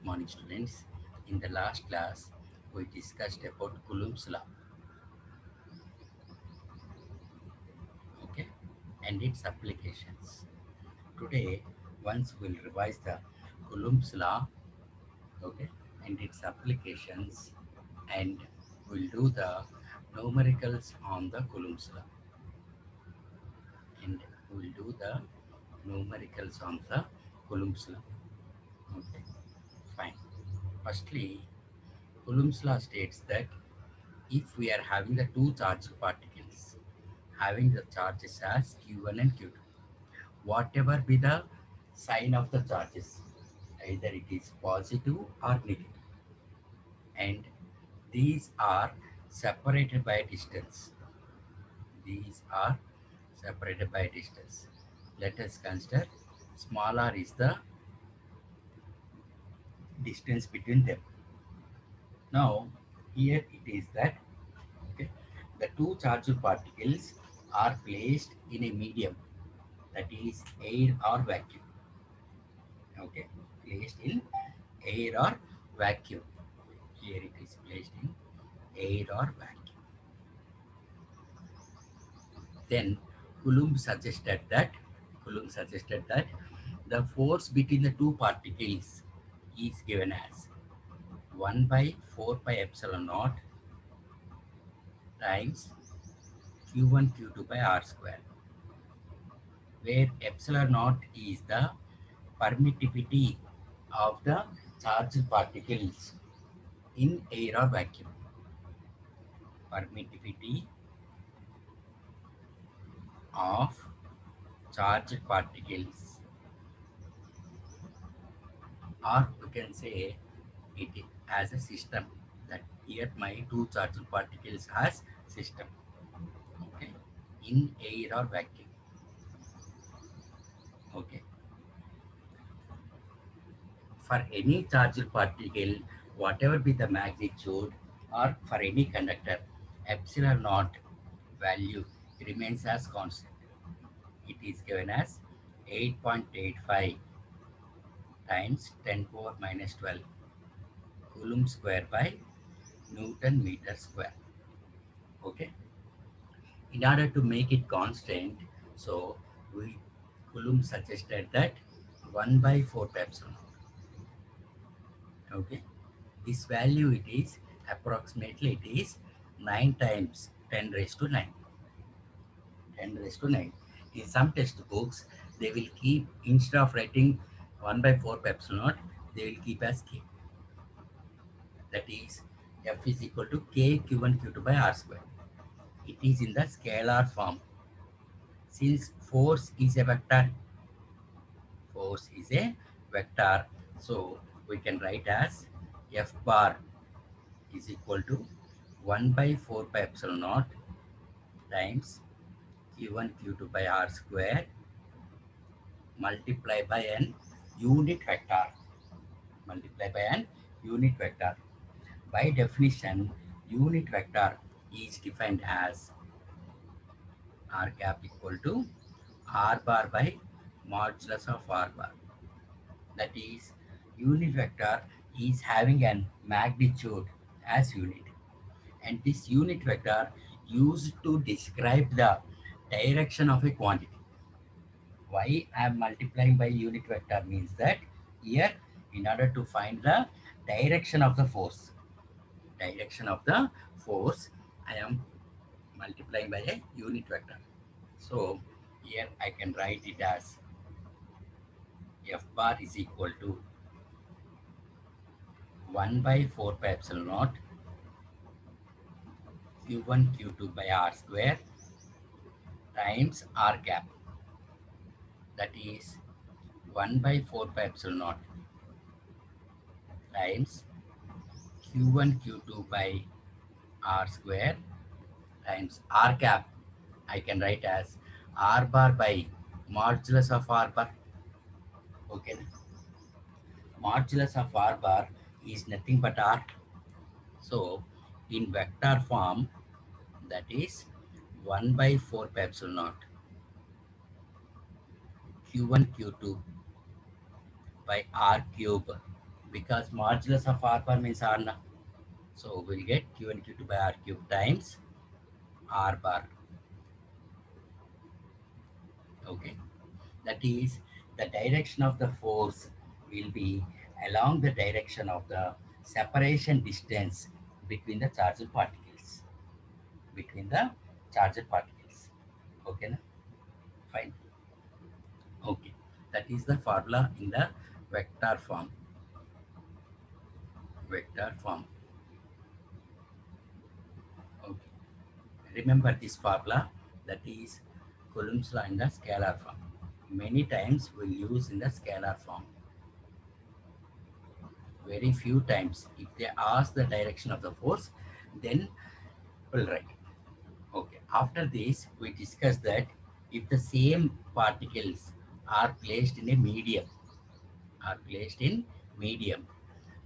morning, students. In the last class, we discussed about Coulomb's law, okay, and its applications. Today, once we'll revise the Coulomb's law, okay, and its applications, and we'll do the numericals on the Coulomb's law, and we'll do the numericals on the Coulomb's law. Okay, fine. Firstly, Coulomb's law states that if we are having the two charged particles having the charges as q1 and q2, whatever be the sign of the charges, either it is positive or negative, and these are separated by distance. These are separated by distance. Let us consider small r is the distance between them. Now, here it is that okay, the two charged particles are placed in a medium, that is air or vacuum. Okay, placed in air or vacuum. Here it is placed in air or vacuum. Then Coulomb suggested that the force between the two particles is given as 1 by 4 pi epsilon naught times q1 q2 by r square, where epsilon naught is the permittivity of the charged particles in air or vacuum. Permittivity of charged particles, or you can say it as a system, that here my two charged particles has system, okay, in air or vacuum. Okay, for any charged particle, whatever be the magnitude, or for any conductor, epsilon naught value remains as constant. It is given as 8.85 times 10 power minus 12 Coulomb square by Newton meter square. Okay, in order to make it constant, so we Coulomb suggested that 1 by 4 pi epsilon. Okay, this value it is approximately it is 9 times 10 raised to 9. 10 raised to 9. In some textbooks, they will keep, instead of writing 1 by 4 pi epsilon naught, they will keep as k. That is, F is equal to k q1 q2 by r square. It is in the scalar form. Since force is a vector, so we can write as F bar is equal to 1 by 4 pi epsilon naught times q1 q2 by r square multiply by an unit vector. Multiply by an unit vector. By definition, unit vector is defined as r cap equal to r bar by modulus of r bar. That is, unit vector is having an magnitude as unit, and this unit vector used to describe the direction of a quantity. Why I am multiplying by unit vector means that here, in order to find the direction of the force, I am multiplying by a unit vector. So here I can write it as F bar is equal to 1 by 4 pi epsilon naught q1 q2 by r square times r cap, that is 1 by 4 pi epsilon naught times q1 q2 by r square times r cap. I can write as r bar by modulus of r bar. Okay, modulus of r bar is nothing but r. So in vector form, that is 1 by 4 pi epsilon naught q1 q2 by r cube because modulus of r bar means r na. So we'll get q1 q2 by r cube times r bar. Okay, that is the direction of the force will be along the direction of the separation distance between the charged particles. Between the charged particles. Okay, na? Fine. Okay, that is the formula in the vector form. Vector form. Okay. Remember this formula, that is Coulomb's law in the scalar form. Many times we'll use in the scalar form. Very few times. If they ask the direction of the force, then we'll write it. Okay. After this, we discuss that if the same particles are placed in a medium,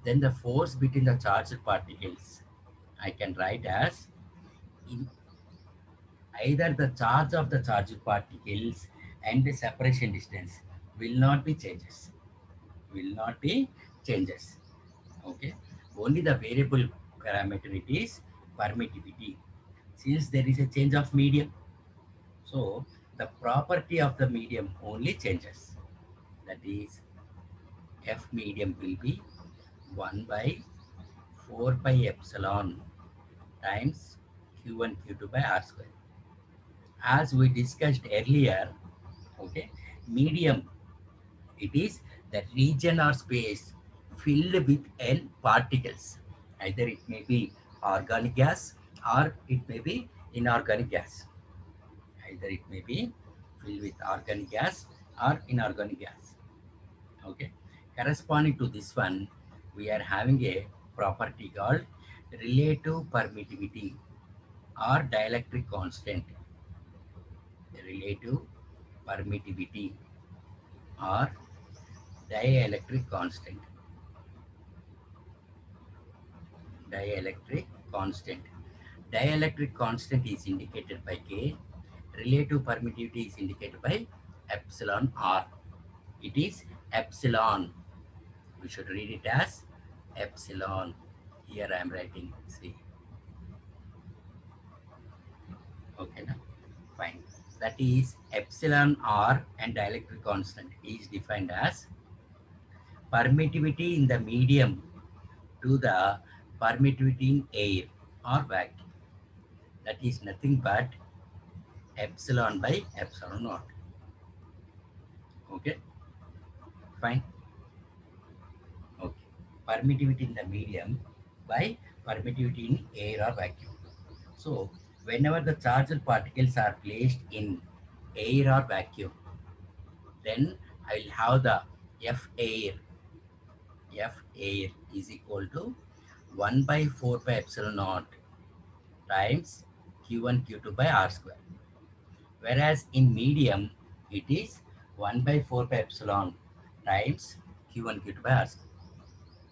then the force between the charged particles I can write as in either the charge of the charged particles and the separation distance will not be changes. Will not be changes. Okay. Only the variable parameter it is permittivity. Since there is a change of medium, so the property of the medium only changes. That is F medium will be 1 by 4 pi epsilon times q1 q2 by r square. As we discussed earlier, okay, medium, it is the region or space filled with n particles. Either it may be organic gas or it may be inorganic gas. Either it may be filled with organic gas or inorganic gas. Okay. Corresponding to this one, we are having a property called relative permittivity or dielectric constant. Relative permittivity or dielectric constant. Dielectric constant. Dielectric constant is indicated by K. Relative permittivity is indicated by epsilon R. It is epsilon. We should read it as epsilon. Here I am writing. See. Okay, now fine. That is epsilon R, and dielectric constant is defined as permittivity in the medium to the permittivity in air or vacuum. That is nothing but epsilon by epsilon naught. Okay, fine. Okay, permittivity in the medium by permittivity in air or vacuum. So, whenever the charged particles are placed in air or vacuum, then I will have the F air. F air is equal to 1 by 4 pi epsilon naught times Q1 Q2 by R square. Whereas in medium, it is 1 by 4 pi epsilon times Q1 Q2 by R square.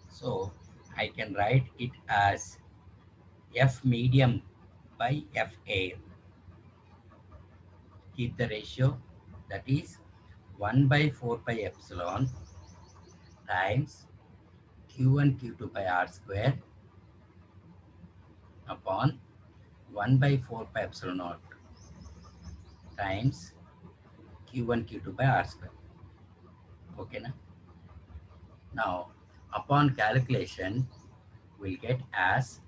So I can write it as F medium by F air. Keep the ratio, that is 1 by 4 pi epsilon times Q1 Q2 by R square upon 1 by 4 pi epsilon naught times Q1 Q2 by R square. Okay, na? Now, upon calculation, we'll get as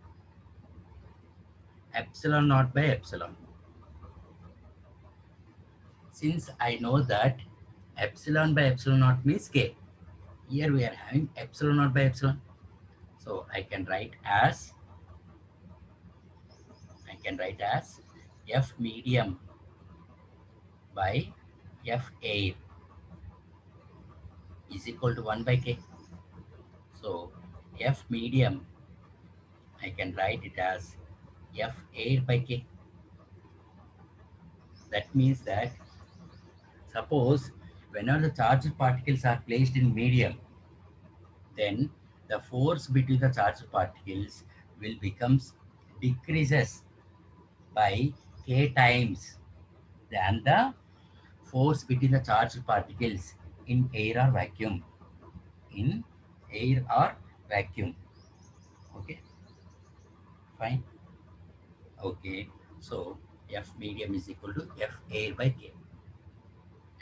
epsilon naught by epsilon. Since I know that epsilon by epsilon naught means K, here we are having epsilon naught by epsilon. So I can write as F medium by F air is equal to 1 by K. So F medium, I can write it as F air by K. That means that suppose whenever the charged particles are placed in medium, then the force between the charged particles will becomes decreases by K times than the force between the charged particles in air or vacuum. In air or vacuum. Okay, fine. Okay, so F medium is equal to F air by K.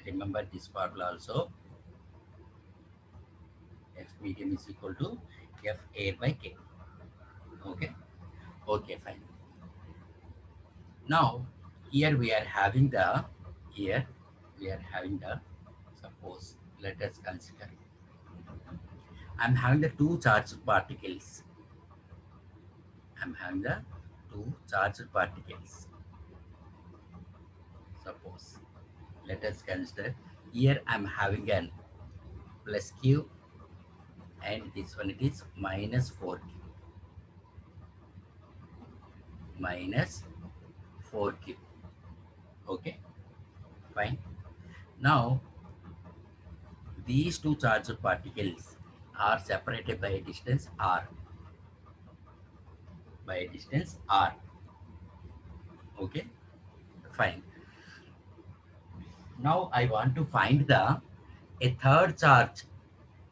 Remember this formula also. F medium is equal to F air by K. Okay, okay, fine. Now here we are having the here we are having the suppose let us consider I'm having the two charged particles. I'm having the two charged particles. Suppose let us consider here I'm having an plus q and this one it is minus 4q minus 4q. Okay, fine. Now these two charged particles are separated by a distance r, by a distance r. Okay, fine. Now I want to find the a third charge.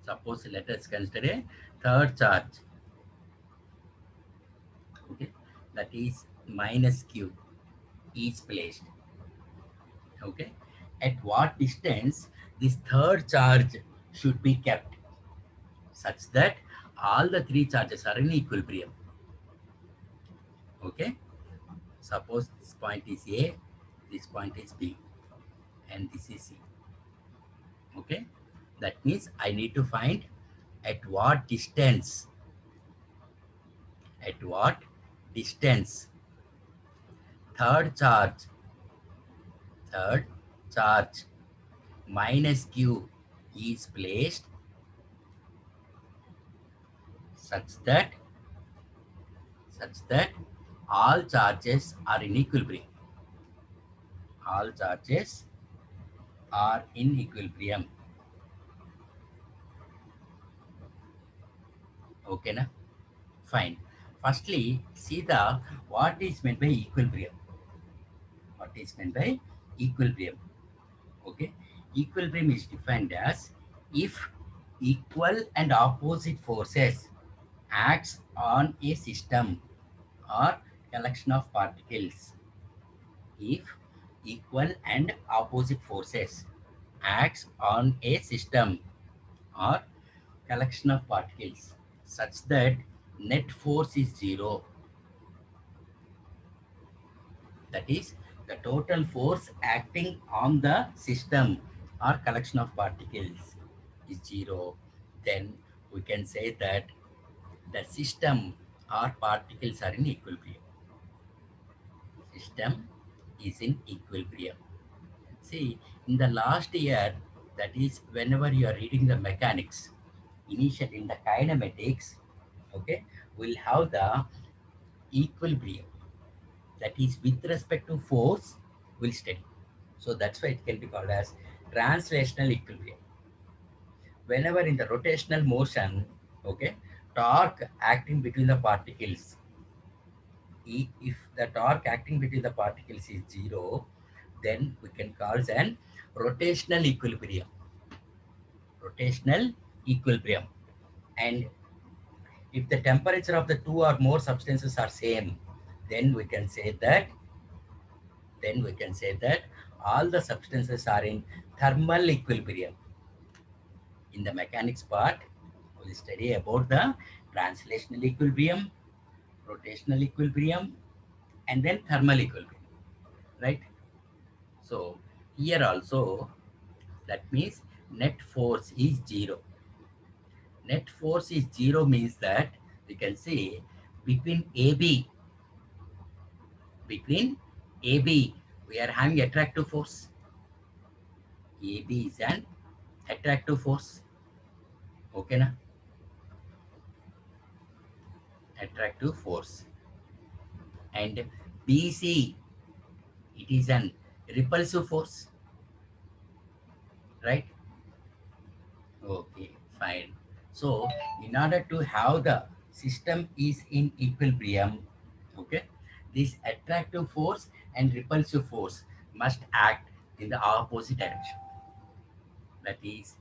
Suppose let us consider a third charge. Okay, that is minus q is placed. Okay, at what distance this third charge should be kept such that all the three charges are in equilibrium. Okay, suppose this point is A, this point is B, and this is C. Okay, that means I need to find at what distance, at what distance third charge, third charge minus q is placed such that all charges are in equilibrium. All charges are in equilibrium. Okay, na? Fine. Firstly, see the what is meant by equilibrium. What is meant by equilibrium? Okay, equilibrium is defined as if equal and opposite forces acts on a system or collection of particles. If equal and opposite forces acts on a system or collection of particles such that net force is zero, that is the total force acting on the system or collection of particles is zero, then we can say that the system or particles are in equilibrium. System is in equilibrium. See, in the last year, that is whenever you are reading the mechanics, initially in the kinematics, okay, we'll have the equilibrium. That is with respect to force, we'll study. So that's why it can be called as translational equilibrium. Whenever in the rotational motion, okay, torque acting between the particles, if the torque acting between the particles is zero, then we can call it an rotational equilibrium. Rotational equilibrium. And if the temperature of the two or more substances are same, then we can say that all the substances are in thermal equilibrium. In the mechanics part, we'll study about the translational equilibrium, rotational equilibrium, and then thermal equilibrium, right? So here also, that means net force is zero. Net force is zero means that we can say between AB, between AB, we are having attractive force. AB is an attractive force. Okay, na? Attractive force. And BC, it is an repulsive force, right? Okay, fine. So in order to have the system is in equilibrium, okay, this attractive force and repulsive force must act in the opposite direction. That is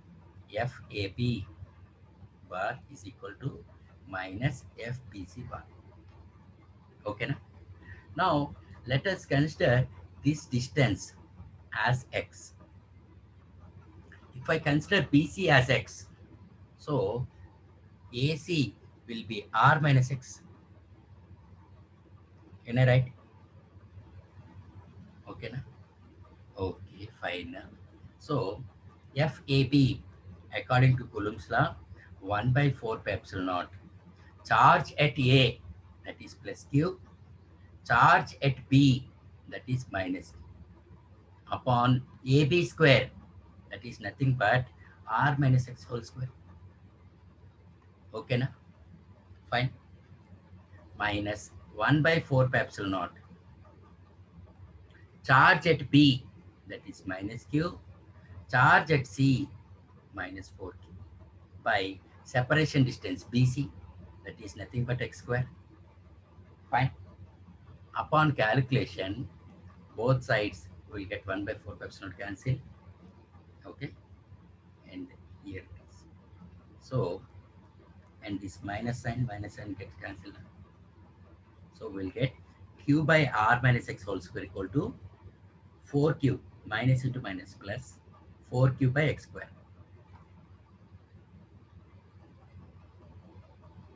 FAB. bar is equal to minus FBC bar. Okay. Now let us consider this distance as x. If I consider BC as x, so AC will be R minus x. Can I write? Okay. Na? Okay, fine. So FAB, according to Coulomb's law, 1 by 4 pi epsilon naught. Charge at A, that is plus Q. Charge at B, that is minus Q. Upon AB square, that is nothing but R minus X whole square. Okay, na? Fine. Minus 1 by 4 pi epsilon naught. Charge at B, that is minus Q. Charge at C, minus 4Q. By separation distance BC, that is nothing but x square. Fine. Upon calculation, both sides will get 1 by 4 pi epsilon cancel. Okay. And here it is. So, and this minus sign gets cancelled. So we'll get q by r minus x whole square equal to 4q minus into minus plus 4q by x square.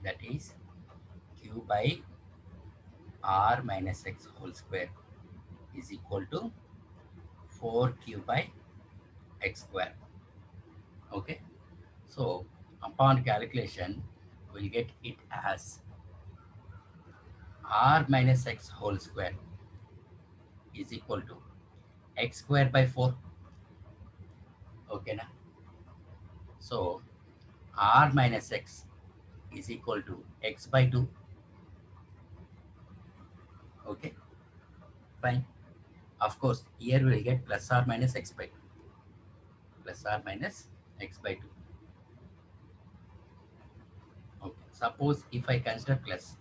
That is q by r minus x whole square is equal to 4q by x square. Okay. So upon calculation, we'll get it as r minus x whole square is equal to x square by 4. Okay. Na? So r minus x is equal to x by 2. Okay. Fine. Of course, here we'll get plus or minus x by 2. Plus or minus x by 2. Okay. Suppose if I consider plus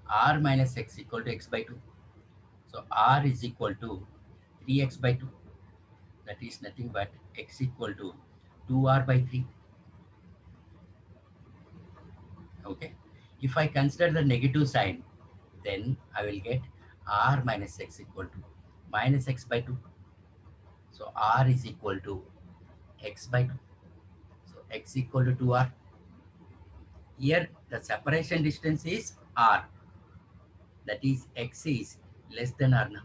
r minus x equal to x by 2. So r is equal to 3x by 2. That is nothing but x equal to 2r by 3. Okay. If I consider the negative sign, then I will get r minus x equal to minus x by 2. So r is equal to x by 2. So x equal to 2r. Here the separation distance is r. That is x is less than r now.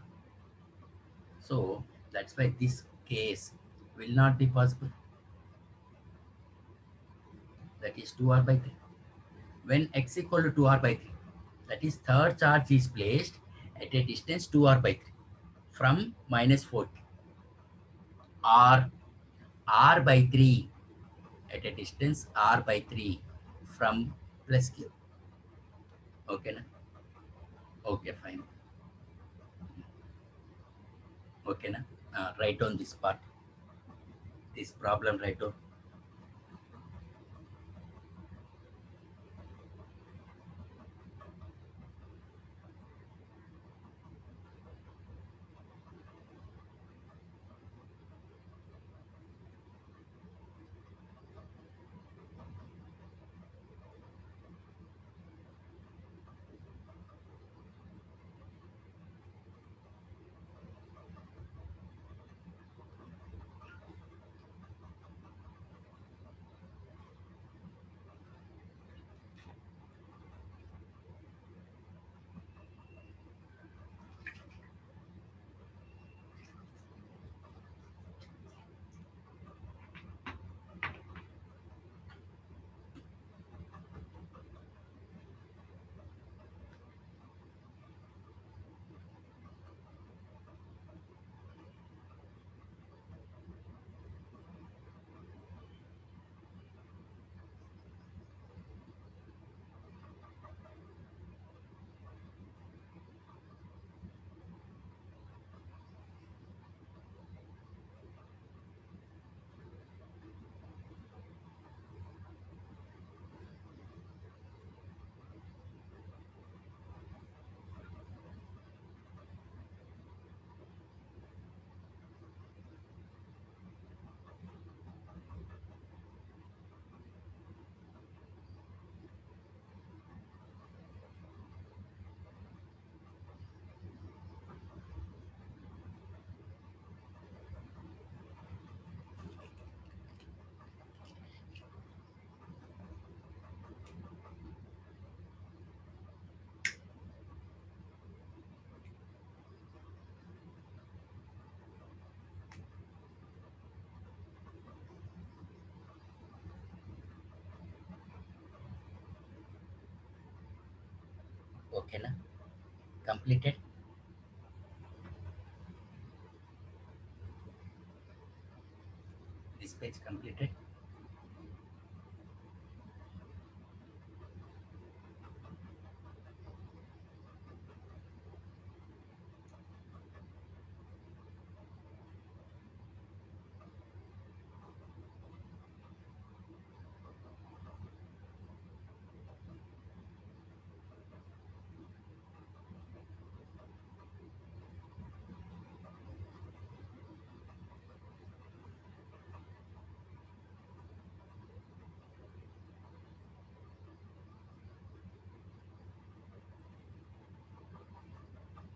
So that's why this case will not be possible. That is 2r by 3. When x equal to 2r by 3, that is third charge is placed at a distance 2r by 3 from minus 4 or r by 3 at a distance r by 3 from plus q. Okay, na? Okay, fine. Okay, na? Write on this part, this problem, write on. Okay na, completed. This page completed.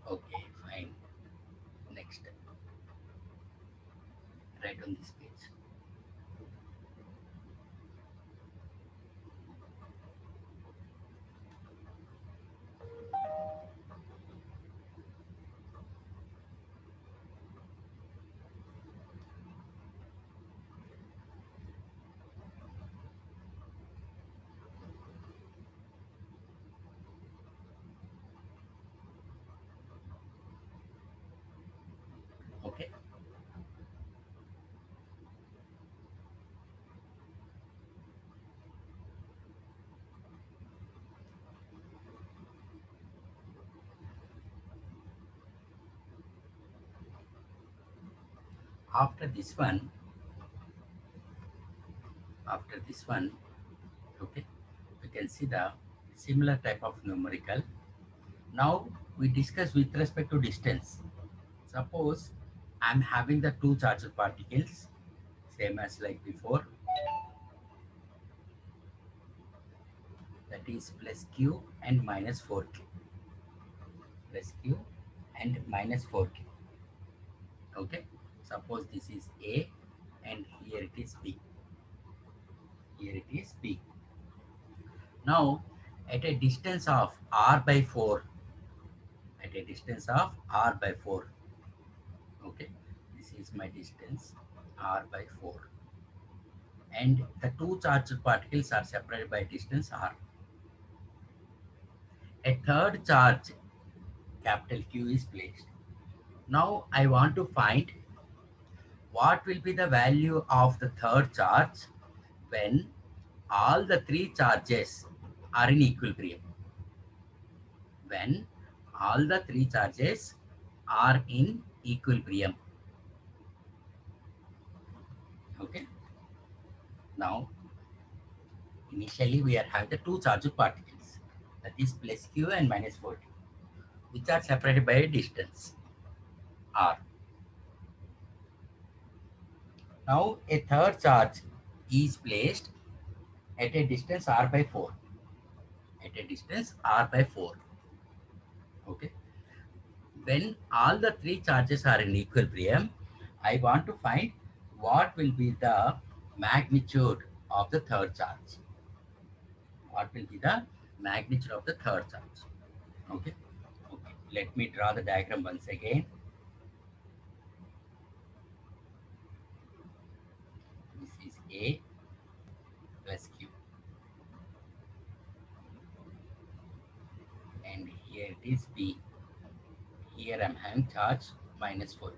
Okay, fine. Next, write on this page. Okay. After this one, after this one, okay, we can see the similar type of numerical. Now we discuss with respect to distance. Suppose I'm having the two charged particles, same as like before, that is plus q and minus 4q, plus q and minus 4q. Okay, suppose this is A and here it is B. Here it is B. Now at a distance of r by 4, at a distance of r by 4, okay, this is my distance r by 4, and the two charged particles are separated by distance r. A third charge capital Q is placed. Now I want to find what will be the value of the third charge when all the three charges are in equilibrium. When all the three charges are in equilibrium. Okay. Now, initially we are having the two charged particles, that is plus q and minus 4q, which are separated by a distance r. Now, a third charge is placed at a distance r by 4. At a distance r by 4. Okay. When all the three charges are in equilibrium, I want to find what will be the magnitude of the third charge. What will be the magnitude of the third charge? Okay. Okay. Let me draw the diagram once again. This is A plus Q. And here it is B. Here I'm having charge minus 4.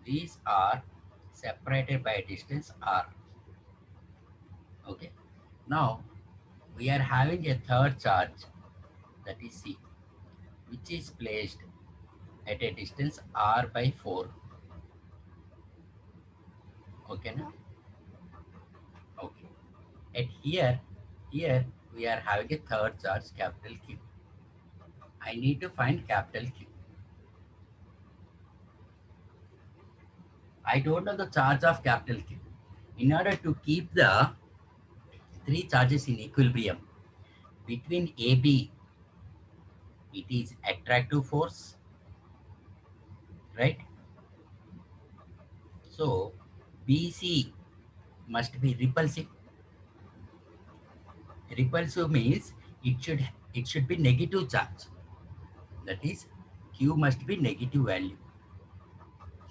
These are separated by a distance R. Okay. Now we are having a third charge, that is C, which is placed at a distance r by 4. Okay now? Okay. At here we are having a third charge, capital Q. I need to find capital Q. I don't know the charge of capital Q. In order to keep the three charges in equilibrium between AB, it is attractive force, right? So BC must be repulsive. Repulsive means it should be negative charge. That is, Q must be negative value.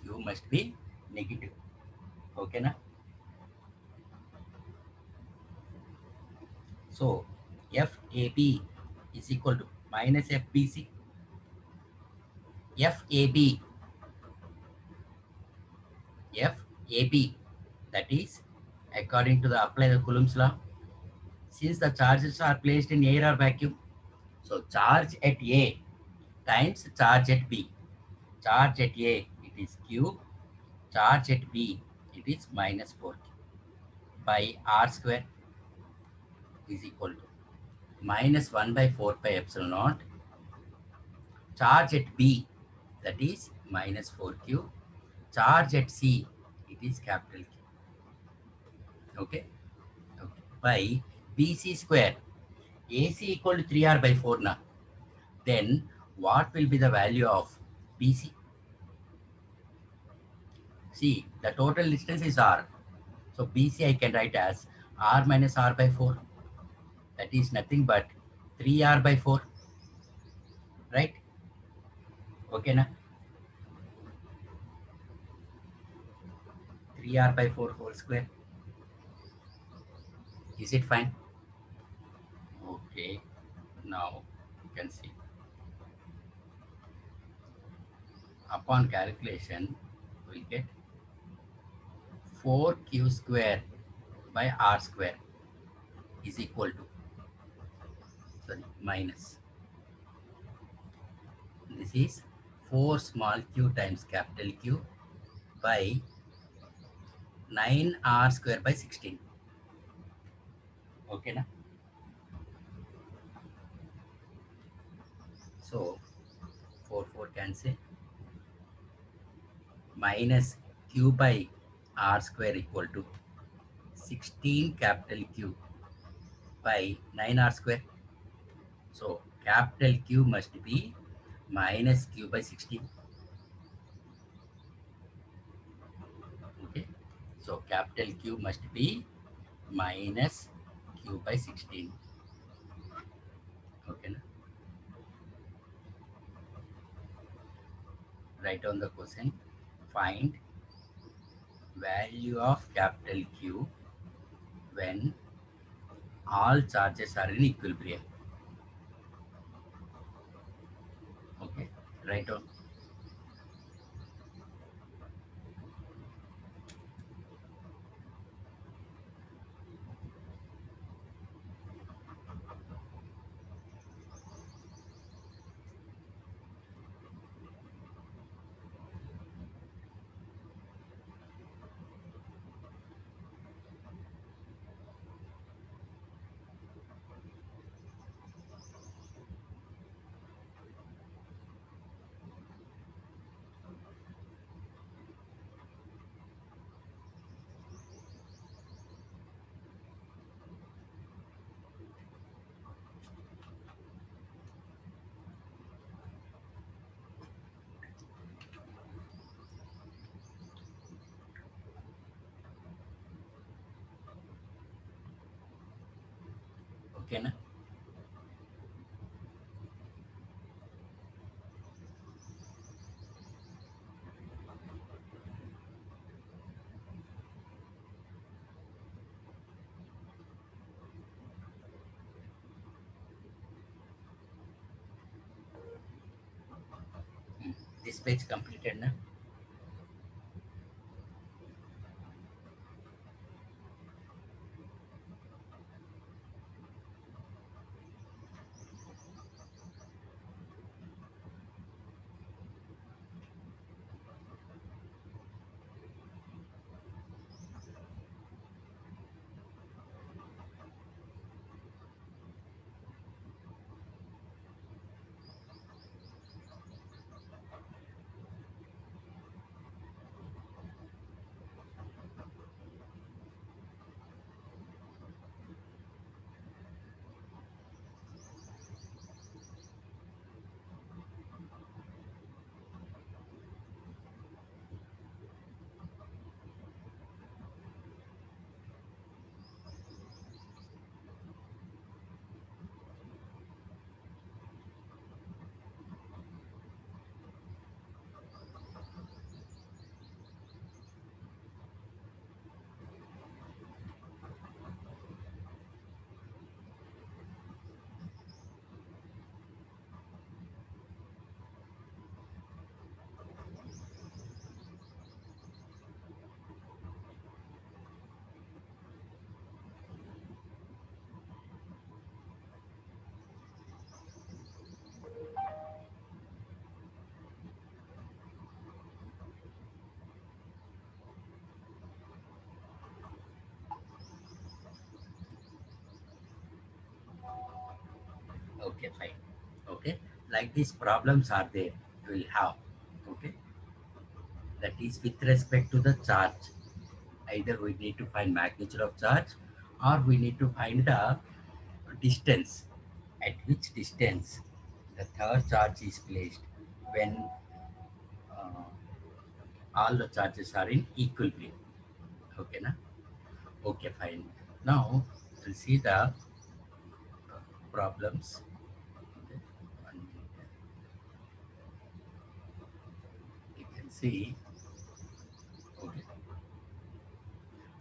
Q must be negative. Okay na? So FAB is equal to minus FBC, FAB, FAB, that is according to the apply the Coulomb's law. Since the charges are placed in air or vacuum, so charge at A times charge at B. Charge at A, it is Q. Charge at B, it is minus 4Q by R square is equal to minus 1 by 4 pi epsilon naught. Charge at B, that is minus 4Q. Charge at C, it is capital Q. Okay. Okay. By BC square. AC equal to 3R by 4 now. Then what will be the value of BC? See, the total distance is R. So BC I can write as R minus R by 4. That is nothing but 3R by 4. Right? Okay, na? 3R by 4 whole square. Is it fine? Okay. Now you can see. Upon calculation, we'll get 4Q square by R square is equal to, sorry, minus. This is 4 small q times capital Q by 9R square by 16. Okay, na? So 4 cancel. Minus Q by R square equal to 16 capital Q by 9R square. So capital Q must be minus Q by 16. Okay. So capital Q must be minus Q by 16. Okay. Na? Write down the question. Find value of capital Q when all charges are in equilibrium. Okay. Write down. Okay. Na? This page completed. Na? Okay, fine. Okay, like these problems are there, you will have. Okay, that is with respect to the charge. Either we need to find magnitude of charge, or we need to find the distance, at which distance the third charge is placed when uh, all the charges are in equilibrium. Okay, na? Okay, fine. Now we'll see the problems. Okay. One minute. You can see. Okay.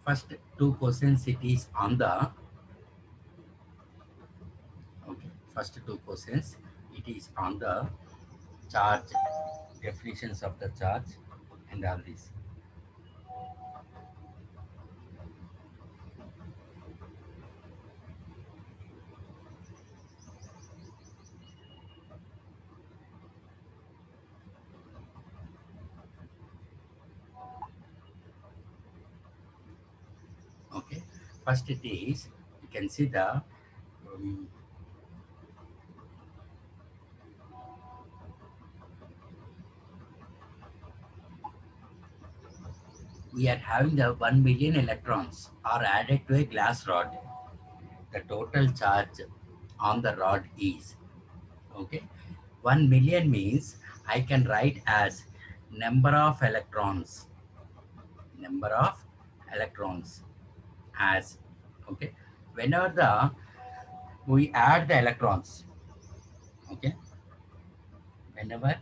First two questions it is on the. Okay. First two questions it is on the charge, definitions of the charge, and all this. Okay. First it is, you can see the um, we are having the 1 million electrons are added to a glass rod. The total charge on the rod is, okay, 1 million means I can write as number of electrons, number of electrons as, okay, whenever the we add the electrons, okay, whenever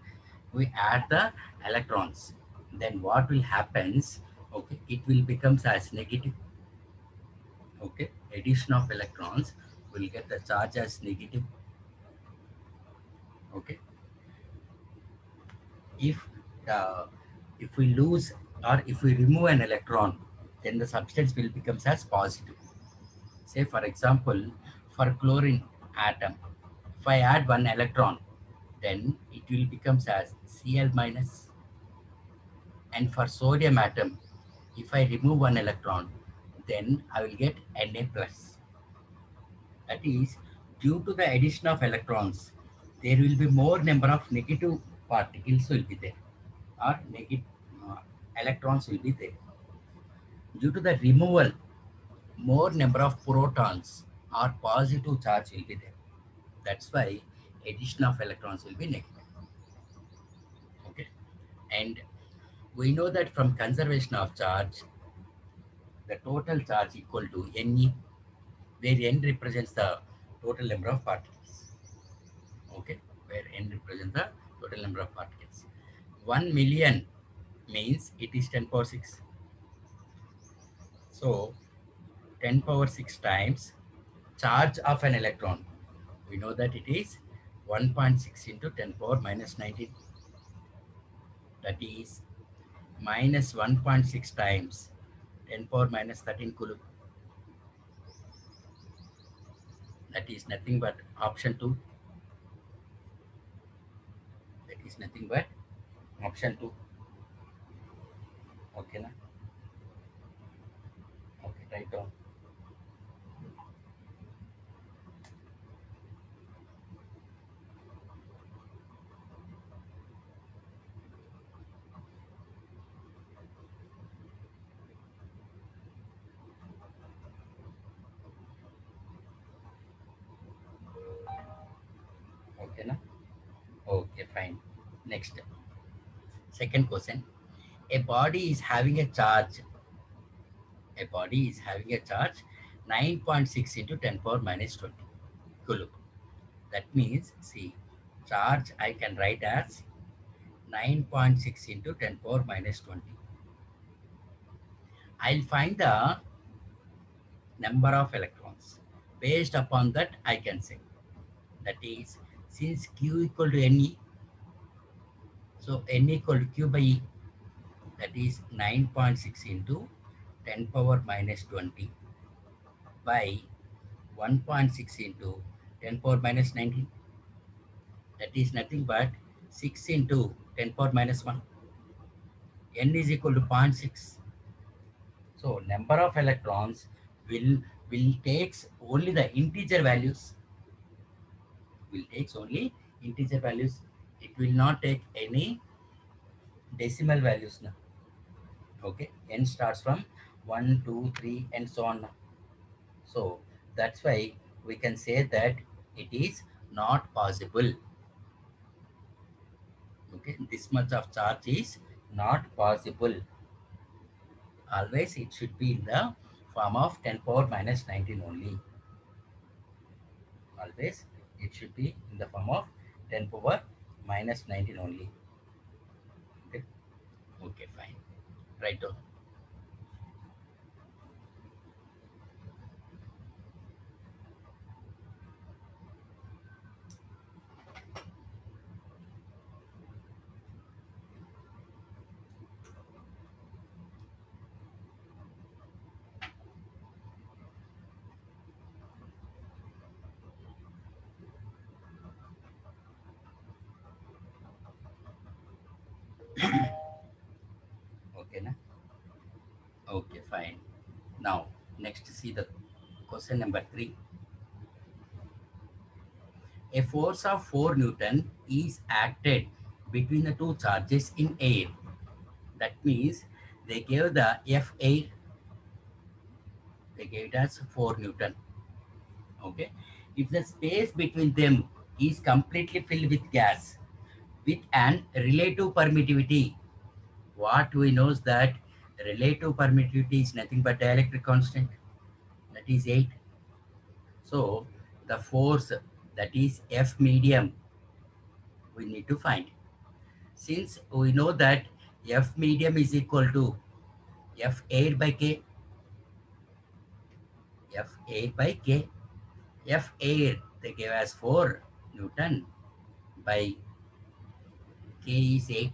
we add the electrons, then what will happens, okay, it will becomes as negative. Okay, addition of electrons will get the charge as negative. Okay, if the if we lose or if we remove an electron, then the substance will becomes as positive. Say for example, for chlorine atom, if I add one electron, then it will becomes as Cl minus. And for sodium atom, if I remove one electron, then I will get Na plus. That is, due to the addition of electrons, there will be more number of negative particles will be there, or negative uh, electrons will be there. Due to the removal, more number of protons or positive charge will be there. That's why addition of electrons will be negative. Okay, and we know that from conservation of charge, the total charge equal to Ne, where N represents the total number of particles. Okay, where N represents the total number of particles. 1 million means it is 10 power 6. So 10 power 6 times charge of an electron. We know that it is 1.6 into 10 power minus 19. That is minus 1.6 times 10 power minus 13 coulomb. That is nothing but option 2. That is nothing but option 2. Okay, na? Okay, write down. Okay, na? Okay, fine. Next, second question. A body is having a charge. A body is having a charge 9.6 into 10 power minus 20 coulomb. That means, see, charge I can write as 9.6 into 10 power minus 20. I'll find the number of electrons. Based upon that, I can say. That is, since Q equal to Ne, so N equal to Q by E, that is 9.6 into 10 power minus 20 by 1.6 into 10 power minus 19. That is nothing but 6 into 10 power minus 1. N is equal to 0.6. So number of electrons will takes only the integer values. will takes only integer values. It will not take any decimal values now. Okay, n starts from 1, 2, 3, and so on. So that's why we can say that it is not possible. Okay, this much of charge is not possible. Always it should be in the form of 10 power minus 19 only. Always it should be in the form of 10 power minus 19 only. Okay, okay, fine. Right on. Okay, na? Okay, fine. Now, next see the question number 3. A force of 4 Newton is acted between the two charges in air. That means they gave the F air, they gave it as 4 Newton. Okay. If the space between them is completely filled with gas with an relative permittivity, what we know is that relative permittivity is nothing but dielectric constant, that is 8. So the force, that is F medium, we need to find. Since we know that F medium is equal to F air by K, F air by K, F air they gave as 4 Newton by K is 8.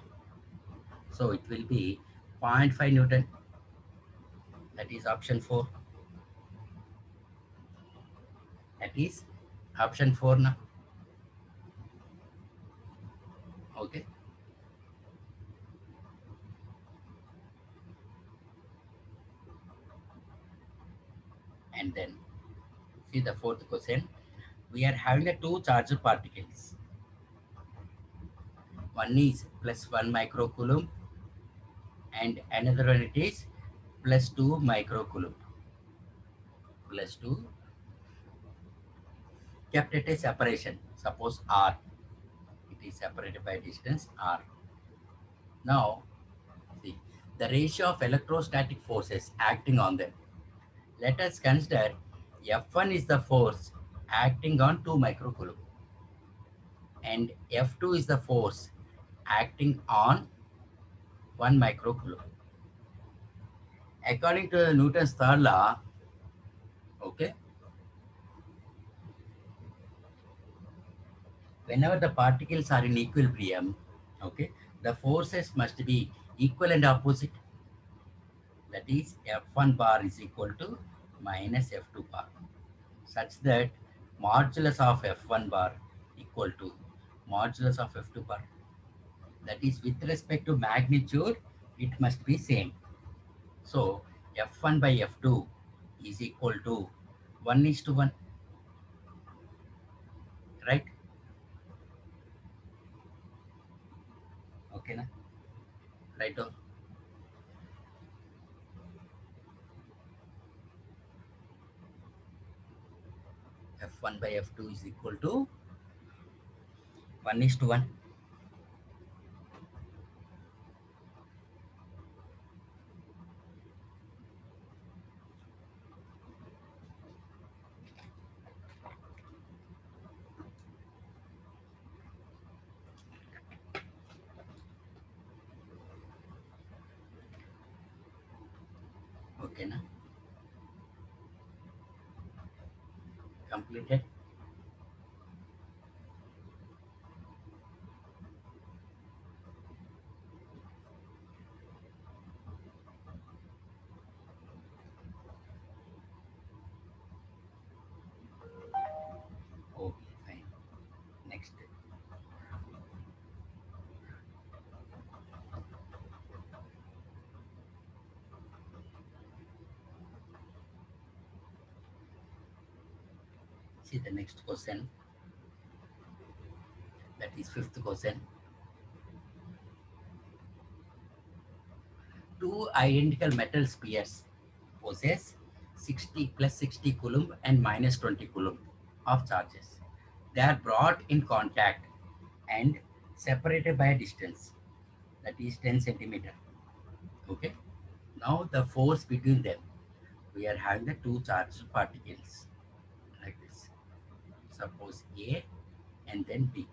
So it will be zero point 0.5 Newton. That is option 4. That is option 4 now. Okay. And then see the fourth question. We are having the two charged particles. One is plus 1 microcoulomb and another one it is plus 2 microcoulomb. Plus 2 kept at a separation. Suppose R. It is separated by distance R. Now see the ratio of electrostatic forces acting on them. Let us consider F1 is the force acting on 2 microcoulomb and F2 is the force acting on 1 microcoulomb. According to Newton's third law, okay, whenever the particles are in equilibrium, okay, the forces must be equal and opposite. That is F1 bar is equal to minus F2 bar, such that modulus of F1 bar equal to modulus of F2 bar. That is with respect to magnitude, it must be same. So F1 by F2 is equal to 1 is to 1, right? Okay, na? Right? Oh, F1 by F2 is equal to 1 is to 1. Okay, na? Completed. Okay, fine. Next. See the next question. That is fifth question. Two identical metal spheres possess 60 plus 60 coulomb and minus 20 coulomb of charges. They are brought in contact and separated by a distance, that is 10 centimeter. Okay. Now the force between them, we are having the two charged particles like this. Suppose A and then B.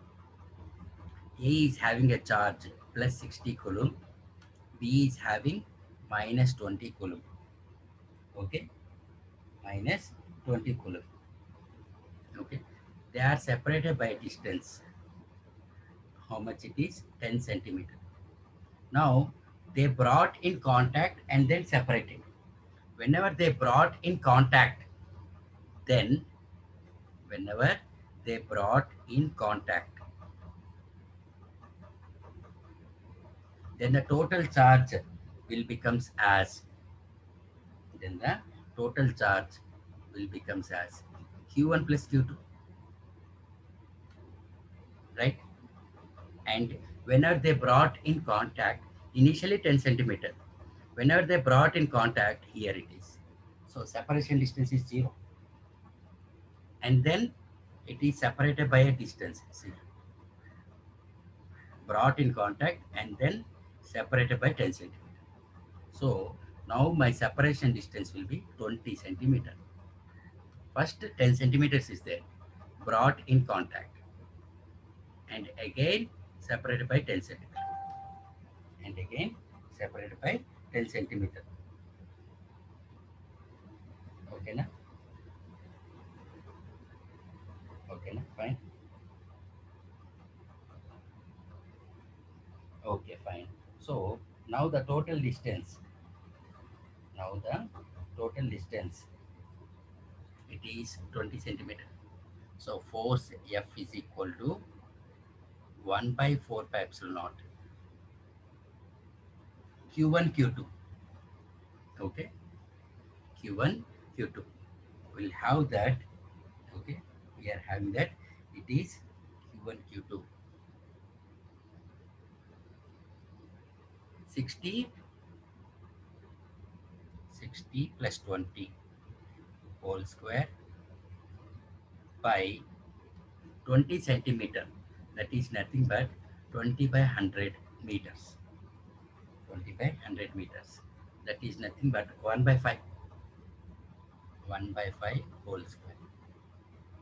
A is having a charge plus 60 coulomb. B is having minus 20 coulomb. Okay, minus 20 coulomb. Okay, they are separated by distance. How much it is? 10 centimeter. Now they brought in contact and then separated. Whenever they brought in contact, then whenever they brought in contact, then the total charge will becomes as, then the total charge will becomes as q1 plus q2, right? And whenever they brought in contact, initially 10 centimeter, whenever they brought in contact, here it is, so separation distance is 0, and then it is separated by a distance. See, brought in contact and then separated by 10 centimeter. So now my separation distance will be 20 centimeter. First 10 centimeters is there, brought in contact, and again separated by 10 centimeter, and again separated by 10 centimeter. Okay na? Okay na? Fine. Okay, fine. So now the total distance, now the total distance, it is 20 centimeter. So force F is equal to 1 by 4 pi epsilon naught Q1 Q2. Okay, Q1 Q2. We'll have that. Okay, we are having that. It is Q1 Q2 60 60 plus 20 whole square by 20 centimeter, that is nothing but 20 by 100 meters, 20 by 100 meters, that is nothing but 1 by 5, 1 by 5 whole square.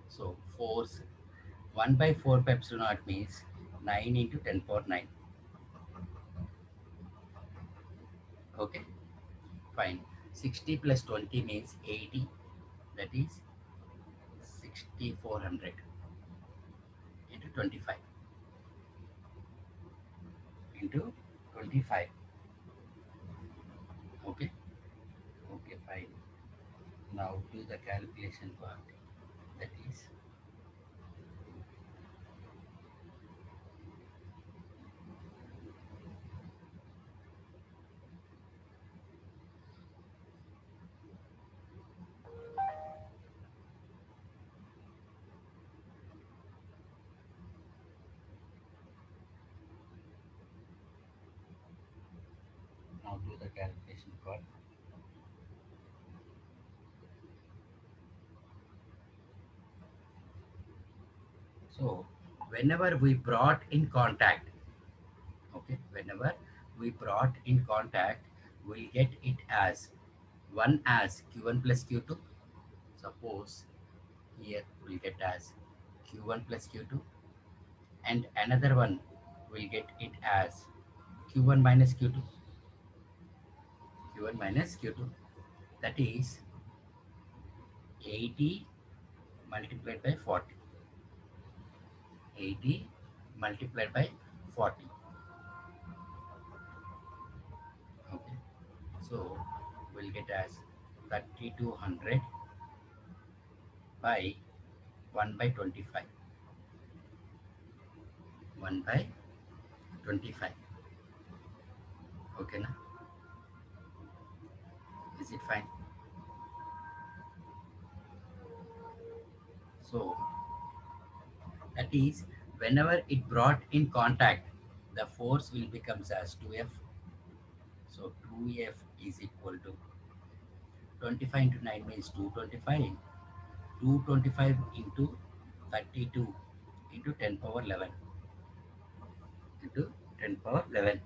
So force 1 by 4 pi epsilon naught means 9 into 10 power 9. Okay, fine. 60 plus 20 means 80, that is 6400 into 25 into 25. Okay, okay, fine. Now do the calculation part, that is, now do the calculation part. So whenever we brought in contact, okay, whenever we brought in contact, we'll get it as one as q1 plus q2. Suppose here we'll get as q1 plus q2, and another one will get it as q1 minus q2, q1 minus q2, that is 80 multiplied by 40, 80 multiplied by 40. Okay, so we'll get as 3200 by 1 by 25, 1 by 25. Okay na? Is it fine? So that is Whenever it brought in contact, the force will becomes as 2F. So 2F is equal to 25 into 9 means 225. 225 into 32 into 10 power 11 into 10 power 11.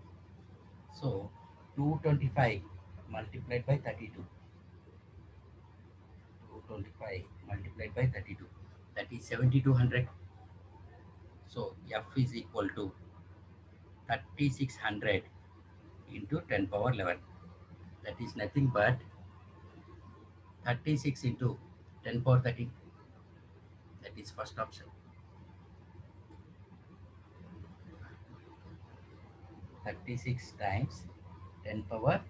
So 225 multiplied by 32. 225 multiplied by 32. That is 7200. So F is equal to 3600 into 10 power 11. That is nothing but 36 into 10 power 13. That is first option. 36 times 10 power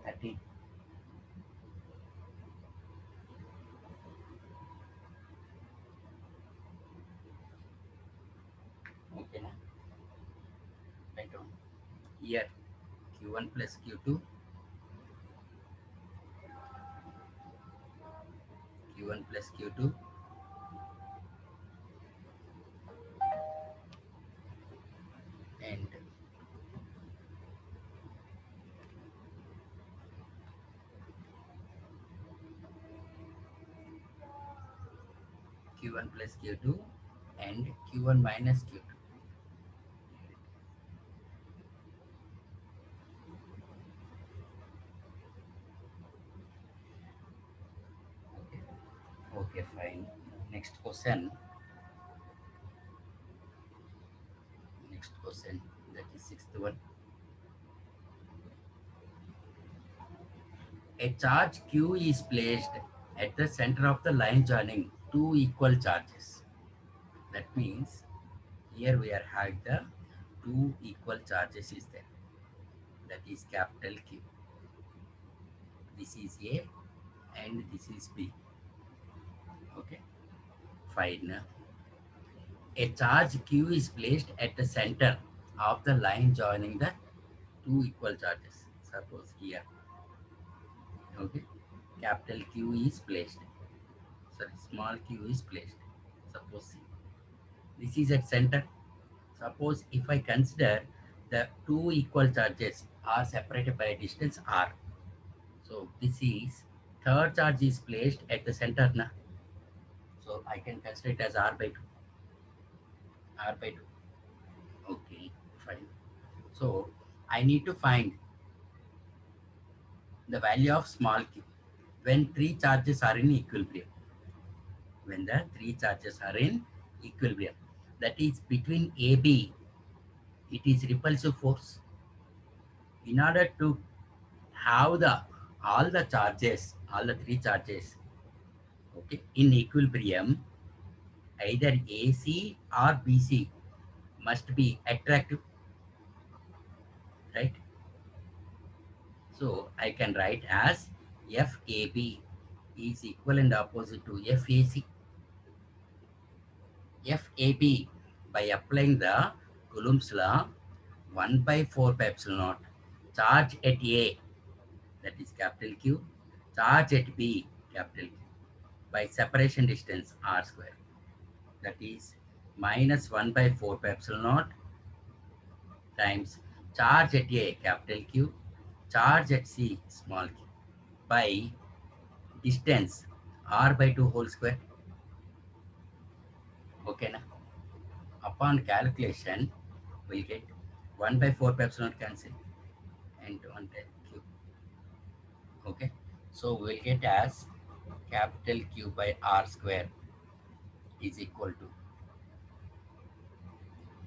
13. Okay, na? Write down. Here Q1 plus Q2, Q1 plus Q2, and Q1 plus Q2 and Q1 minus Q2. Okay, okay, fine. Next question. Next question. That is sixth one. A charge Q is placed at the center of the line joining two equal charges. That means here we are having the two equal charges is there. That is capital Q. This is A and this is B. Okay, fine. A charge Q is placed at the center of the line joining the two equal charges. Suppose here, okay, capital Q is placed. Sorry, small q is placed. Suppose C. This is at center. Suppose if I consider the two equal charges are separated by a distance r. So this is third charge is placed at the center now. So I can consider it as r by 2. R by 2. Okay, fine. So I need to find the value of small q when three charges are in equilibrium. When the three charges are in equilibrium, that is between AB, it is repulsive force. In order to have the all the charges, all the three charges, okay, in equilibrium, either AC or BC must be attractive, right? So I can write as FAB is equal and opposite to FAC. FAB, by applying the Coulomb's law, 1 by 4 pi epsilon naught, charge at A, that is capital Q, charge at B, capital Q, by separation distance r square, that is minus 1 by 4 pi epsilon naught times charge at A, capital Q, charge at C, small q, by distance r by 2 whole square. Okay, na? Upon calculation, we'll get 1 by 4 pi epsilon naught cancel and 1 by q. Okay, so we'll get as capital Q by r square is equal to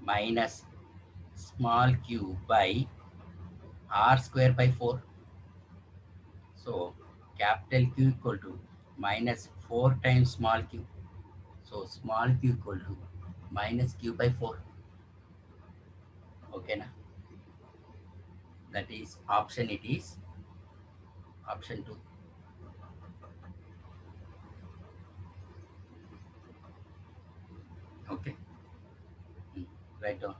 minus small q by r square by 4. So capital Q equal to minus 4 times small q. So small q equal to minus q by 4. Okay, na? That is option, it is option 2. Okay, right down.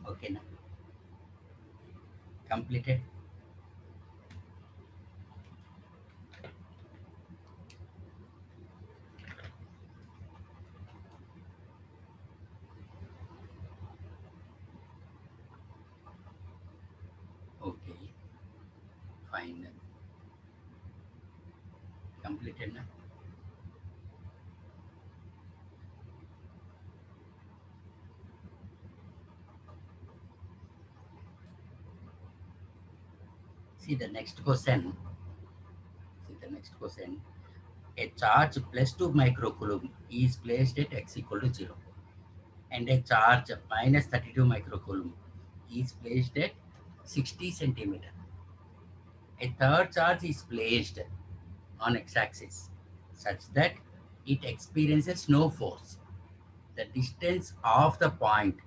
Okay, now completed. Okay, fine. Completed now. See the next question. See the next question. A charge plus 2 microcoulomb is placed at x equal to 0, and a charge minus 32 microcoulomb is placed at 60 centimeter. A third charge is placed on x-axis such that it experiences no force. The distance of the point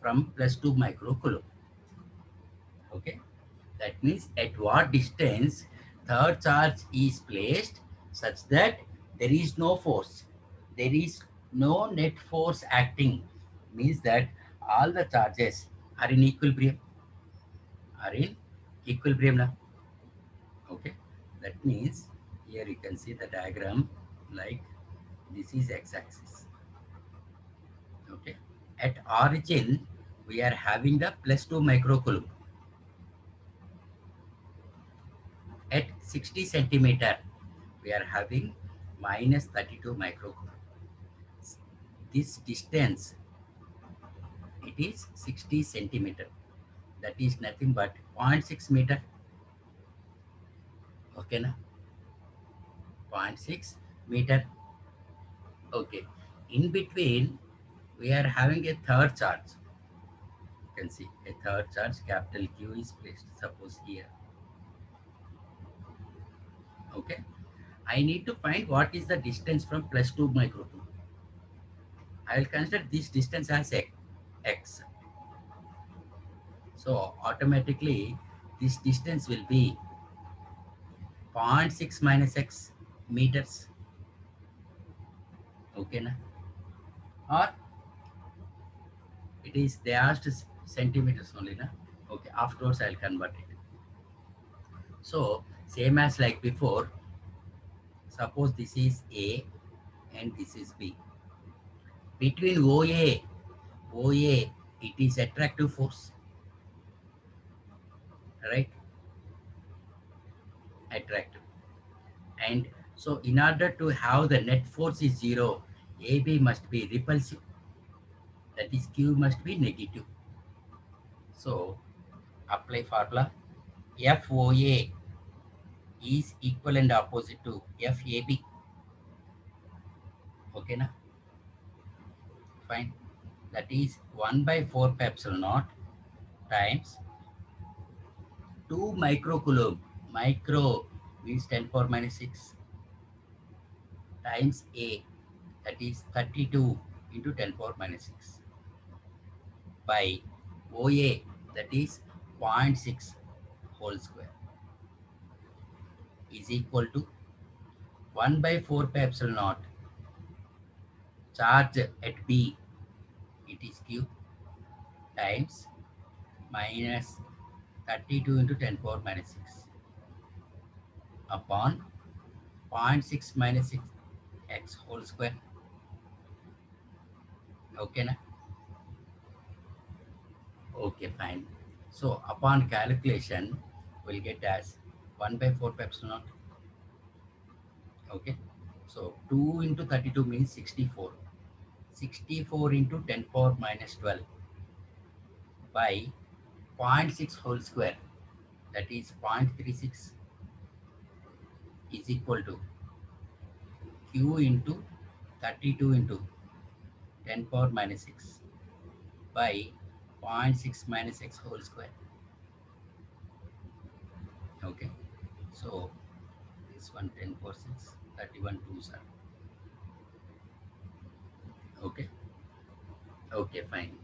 from plus 2 microcoulomb. Okay, that means at what distance third charge is placed such that there is no force, there is no net force acting, means that all the charges are in equilibrium, are in equilibrium now. Okay, that means here you can see the diagram like this is x-axis. Okay, at origin we are having the plus 2 microcoulomb. At 60 centimeter we are having minus 32 microcoulomb. This distance, it is 60 centimeter, that is nothing but 0.6 meter. Okay na, 0.6 meter. Okay, in between we are having a third charge. You can see a third charge capital Q is placed, suppose here. Okay, I need to find what is the distance from plus 2 microcoulomb. I will consider this distance as x. So automatically this distance will be 0.6 minus x meters. Okay na? Or it is they asked centimeters only na? Okay, afterwards I'll convert it. So same as like before, suppose this is A and this is B. Between OA it is attractive force, right? Attractive. And so in order to have the net force is 0, AB must be repulsive, that is Q must be negative. So apply formula. FOA is equal and opposite to FAB. Okay na? Fine. That is 1 by 4 pi epsilon naught times 2 microcoulomb. Micro means 10 power minus 6 times A, that is 32 into 10 power minus 6 by OA, that is zero point 0.6 whole square, is equal to 1 by 4 pi epsilon naught charge at B, it is Q, times minus 32 into 10 power minus 6 upon 0.6 minus 6 x whole square. Okay na? Okay, fine. So upon calculation we'll get as 1 by 4 pi epsilon naught. Okay, so 2 into 32 means 64. 64 into 10 power minus 12 by zero point 0.6 whole square, that is 0.36, is equal to Q into 32 into 10 power minus 6 by zero point 0.6 minus x whole square. Okay, so this one 10 power 6, 31 2s are. Okay, okay, fine.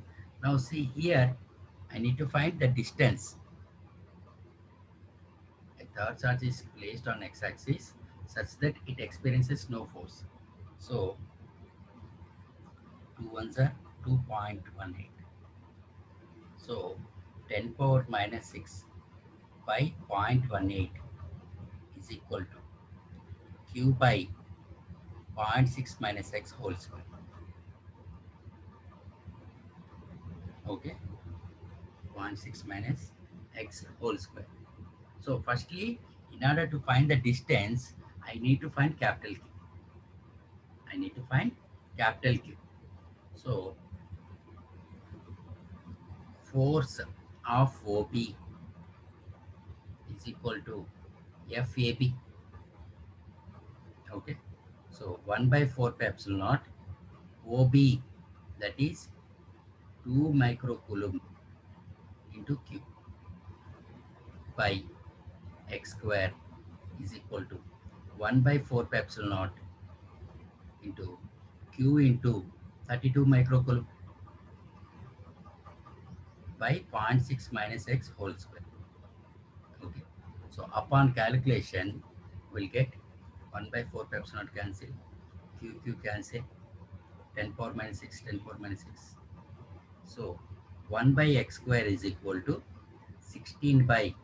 Now see here, I need to find the distance. A third charge is placed on x-axis such that it experiences no force. So 2 ones are 2.18. So 10 power minus 6 by 0.18 is equal to q by zero point 0.6 minus x whole square. Okay, 0.6 minus x whole square. So firstly, in order to find the distance, I need to find capital Q. I need to find capital Q. So force of OB is equal to FAB. Okay. So 1 by 4 pi epsilon naught OB, that is 2 microcoulomb into Q by x square is equal to 1 by 4 pi epsilon naught into Q into 32 microcoulomb by zero point 0.6 minus x whole square. Okay. So upon calculation, we'll get 1 by 4 pi epsilon naught cancel, Q cancel, 10 power minus 6, 10 power minus 6. So 1 by x square is equal to 16 by zero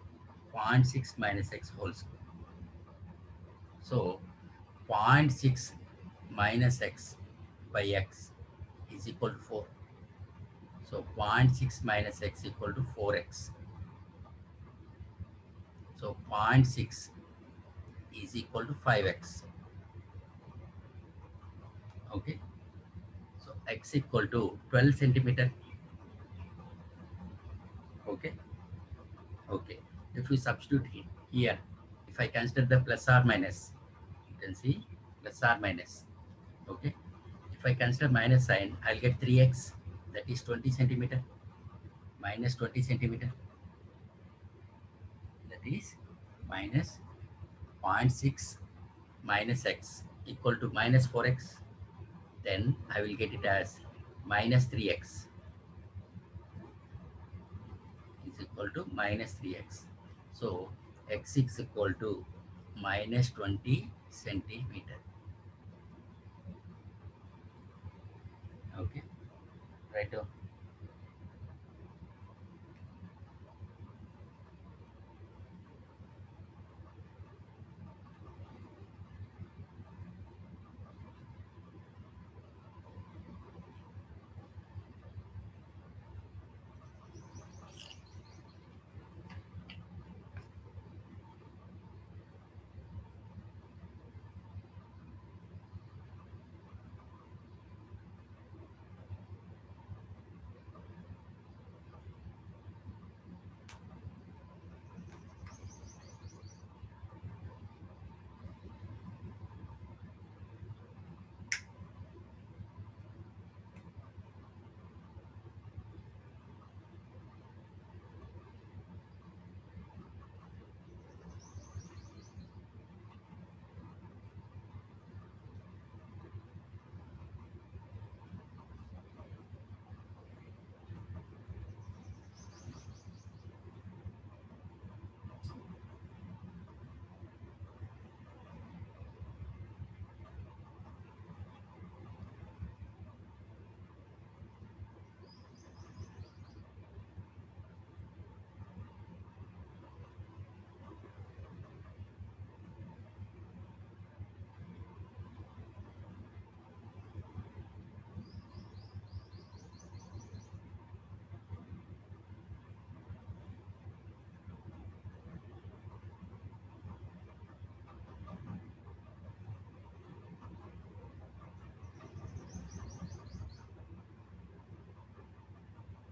point 0.6 minus x whole square. So 0.6 minus x by x is equal to 4. So 0.6 minus x equal to 4x. So 0.6 is equal to 5x. Okay. So x equal to 12 centimeter. Okay. Okay. If we substitute here, if I consider the plus or minus, you can see plus or minus. Okay. If I consider minus sign, I'll get 3x, that is 20 centimeter, minus 20 centimeter, that is minus zero point 0.6 minus x equal to minus 4x. Then I will get it as minus 3x is equal to minus 3x. So x is equal to minus 20 centimeter. Okay, right.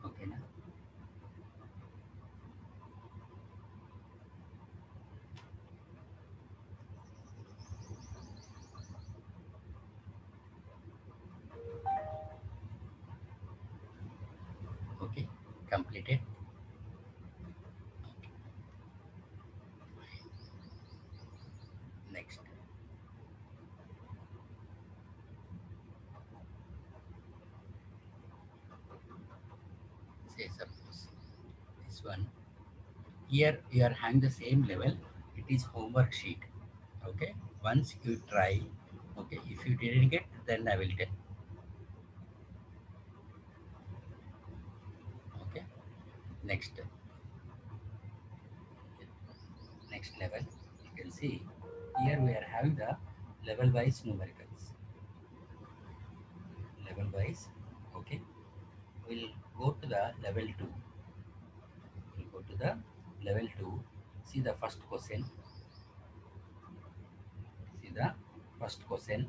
Okay, now. Okay, completed. Next, say suppose this one. Here you are having the same level. It is homework sheet. Okay. Once you try, okay. If you didn't get, then I will tell. Okay. next level. You can see here we are having the level wise numericals. Level wise, okay. We'll go to the level 2. We'll go to the level 2. See the first question. See the first question.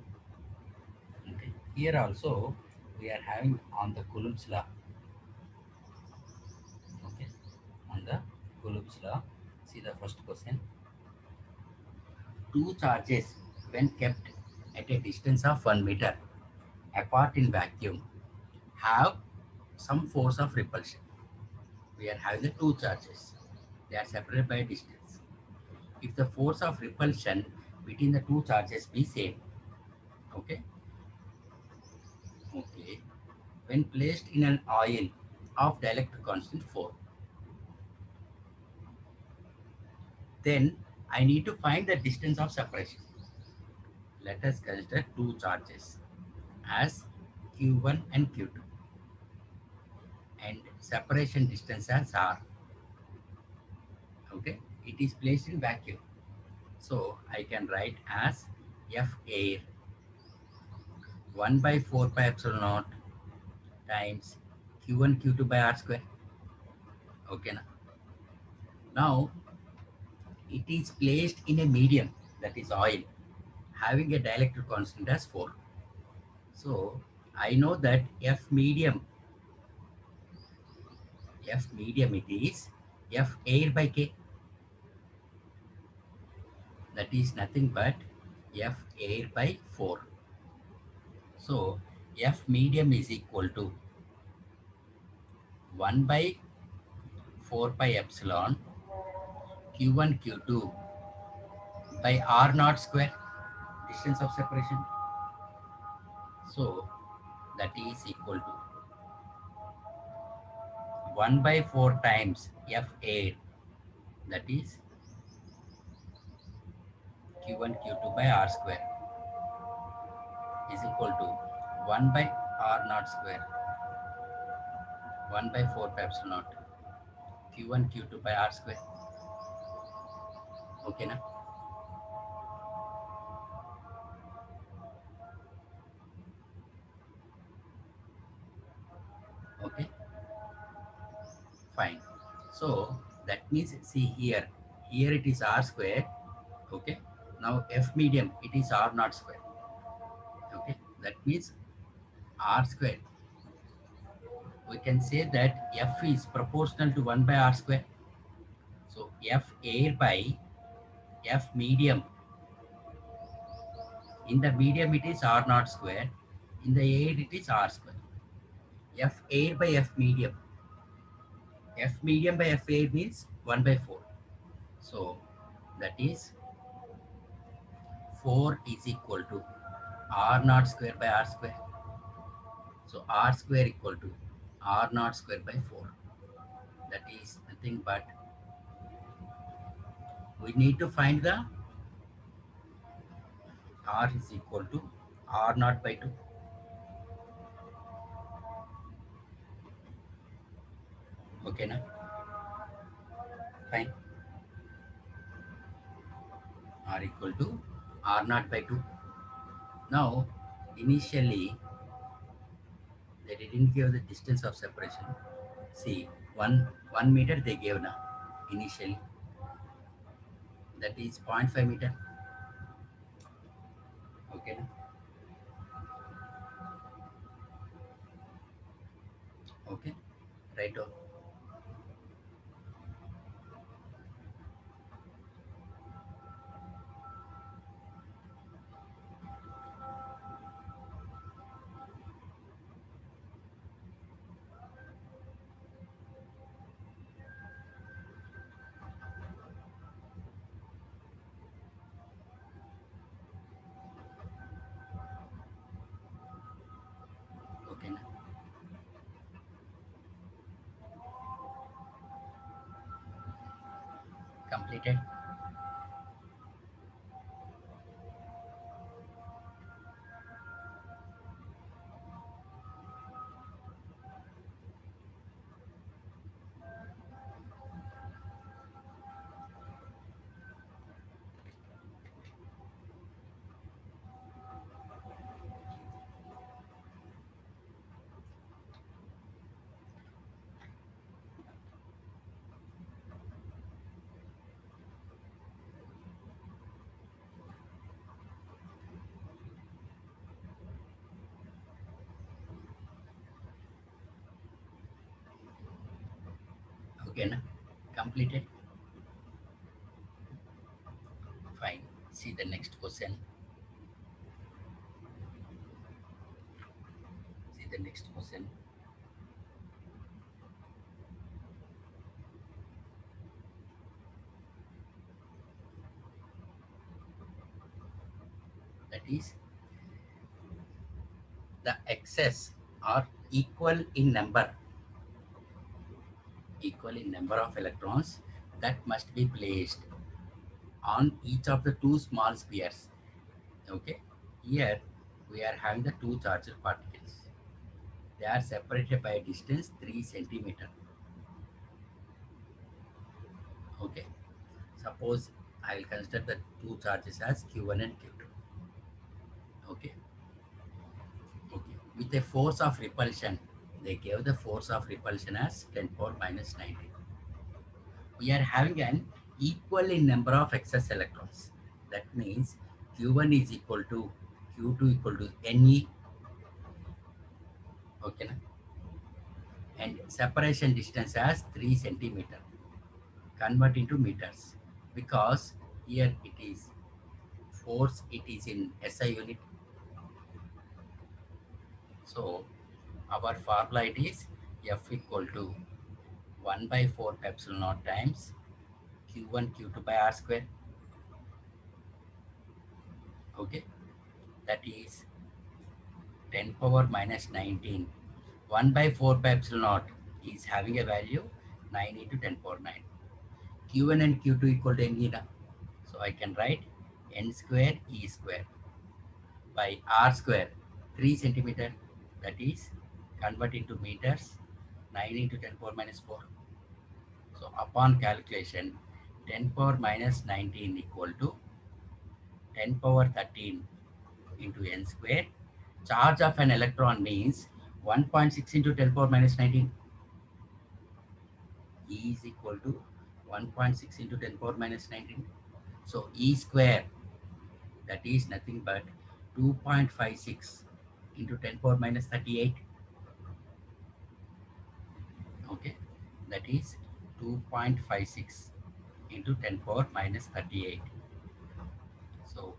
Okay. Here also we are having on the Coulomb's law. Okay. On the Coulomb's law. See the first question. Two charges, when kept at a distance of 1 meter apart in vacuum, have some force of repulsion. We are having the two charges. They are separated by a distance. If the force of repulsion between the two charges be same, okay, okay, when placed in an oil of dielectric constant 4, then I need to find the distance of separation. Let us consider two charges as Q1 and Q2 and separation distance as R. Okay, it is placed in vacuum. So I can write as F air 1 by 4 pi epsilon naught times Q1 Q2 by R square. Okay, now it is placed in a medium, that is oil, having a dielectric constant as 4. So I know that F medium it is F air by K. That is nothing but F air by 4. So F medium is equal to 1 by 4 pi epsilon Q1 Q2 by R naught square, distance of separation. So that is equal to 1 by 4 times F air, that is Q1 Q2 by R square, is equal to 1 by R naught square, 1 by 4 pi epsilon naught Q1 Q2 by R square. Okay na? Okay, fine. So that means, see here it is R square. Okay, now F medium it is R naught square. Okay, that means R square, we can say that F is proportional to 1 by R square. So F air by F medium, in the medium it is R naught square, in the air it is R square. F air by F medium, F medium by F air means 1 by 4. So that is 4 is equal to R naught square by R square. So R square equal to R naught square by 4. That is nothing but we need to find the R is equal to R naught by 2. Okay na? Fine. R equal to R naught by 2. Now, initially, they didn't give the distance of separation. See, 1 meter they gave now, initially. That is 0.5 meter. Okay na? Okay, right on. Okay na? Completed. Okay, na? Completed. Fine. See the next question. See the next question. That is, the excess are equal in number of electrons that must be placed on each of the two small spheres. Okay, here we are having the two charged particles. They are separated by a distance 3 centimeter. Okay, suppose I will consider the two charges as Q1 and Q2. Okay, okay, with a force of repulsion, they gave the force of repulsion as 10 power minus 19. We are having an equal in number of excess electrons. That means Q1 is equal to Q2 equal to Ne. Okay, na? And separation distance as 3 centimeter. Convert into meters, because here it is force, it is in SI unit. So our formula it is F equal to 1 by 4 epsilon naught times Q1 Q2 by R square. Okay, that is 10 power minus 19. 1 by 4 by epsilon naught is having a value 9 into 10 power 9. Q1 and Q2 equal to N E. So I can write N square E square by R square 3 centimeter, that is convert into meters 9 into 10 power minus 4. So upon calculation 10 power minus 19 equal to 10 power 13 into n square. Charge of an electron means 1.6 into 10 power minus 19. E is equal to 1.6 into 10 power minus 19. So E square, that is nothing but 2.56 into 10 power minus 38. Okay, that is 2.56 into 10 power minus 38. So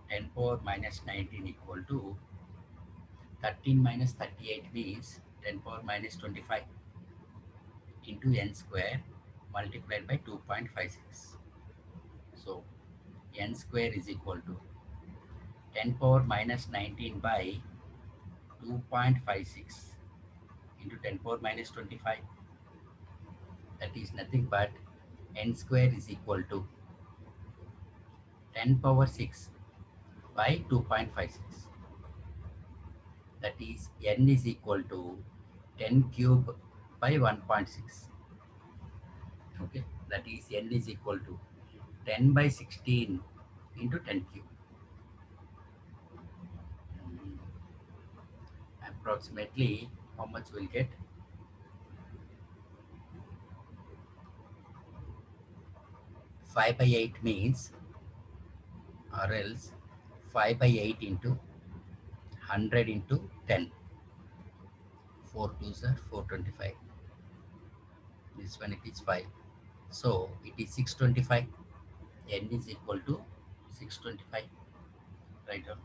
10 power minus 19 equal to 13 minus 38 means 10 power minus 25 into n square multiplied by 2.56. So n square is equal to 10 power minus 19 by 2.56 into 10 power minus 25. That is nothing but n square is equal to 10 power 6 by 2.56. That is n is equal to 10 cube by 1.6. Okay, that is n is equal to 10 by 16 into 10 cube. Approximately how much we'll get? 5 by 8 means, or else 5 by 8 into 100 into 10. 4 2s are 425. This one it is 5. So it is 625. N is equal to 625. Right on.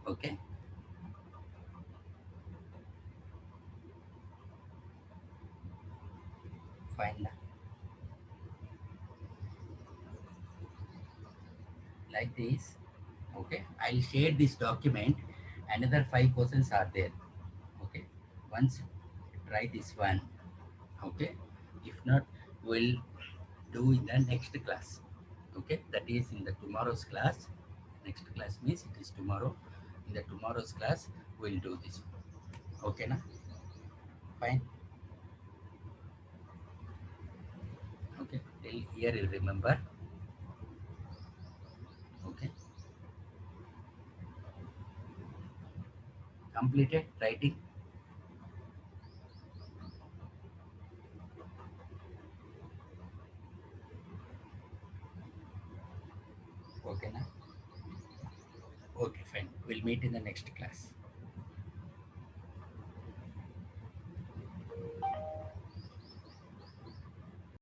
Okay. Fine. Like this. Okay. I'll share this document. Another 5 questions are there. Okay. Once try this one. Okay. If not, we'll do in the next class. Okay, that is in the tomorrow's class. Next class means it is tomorrow. In the tomorrow's class we'll do this. Okay, na? Fine. Okay, till here you remember. Okay, completed writing. Okay, na? Okay, fine. We'll meet in the next class.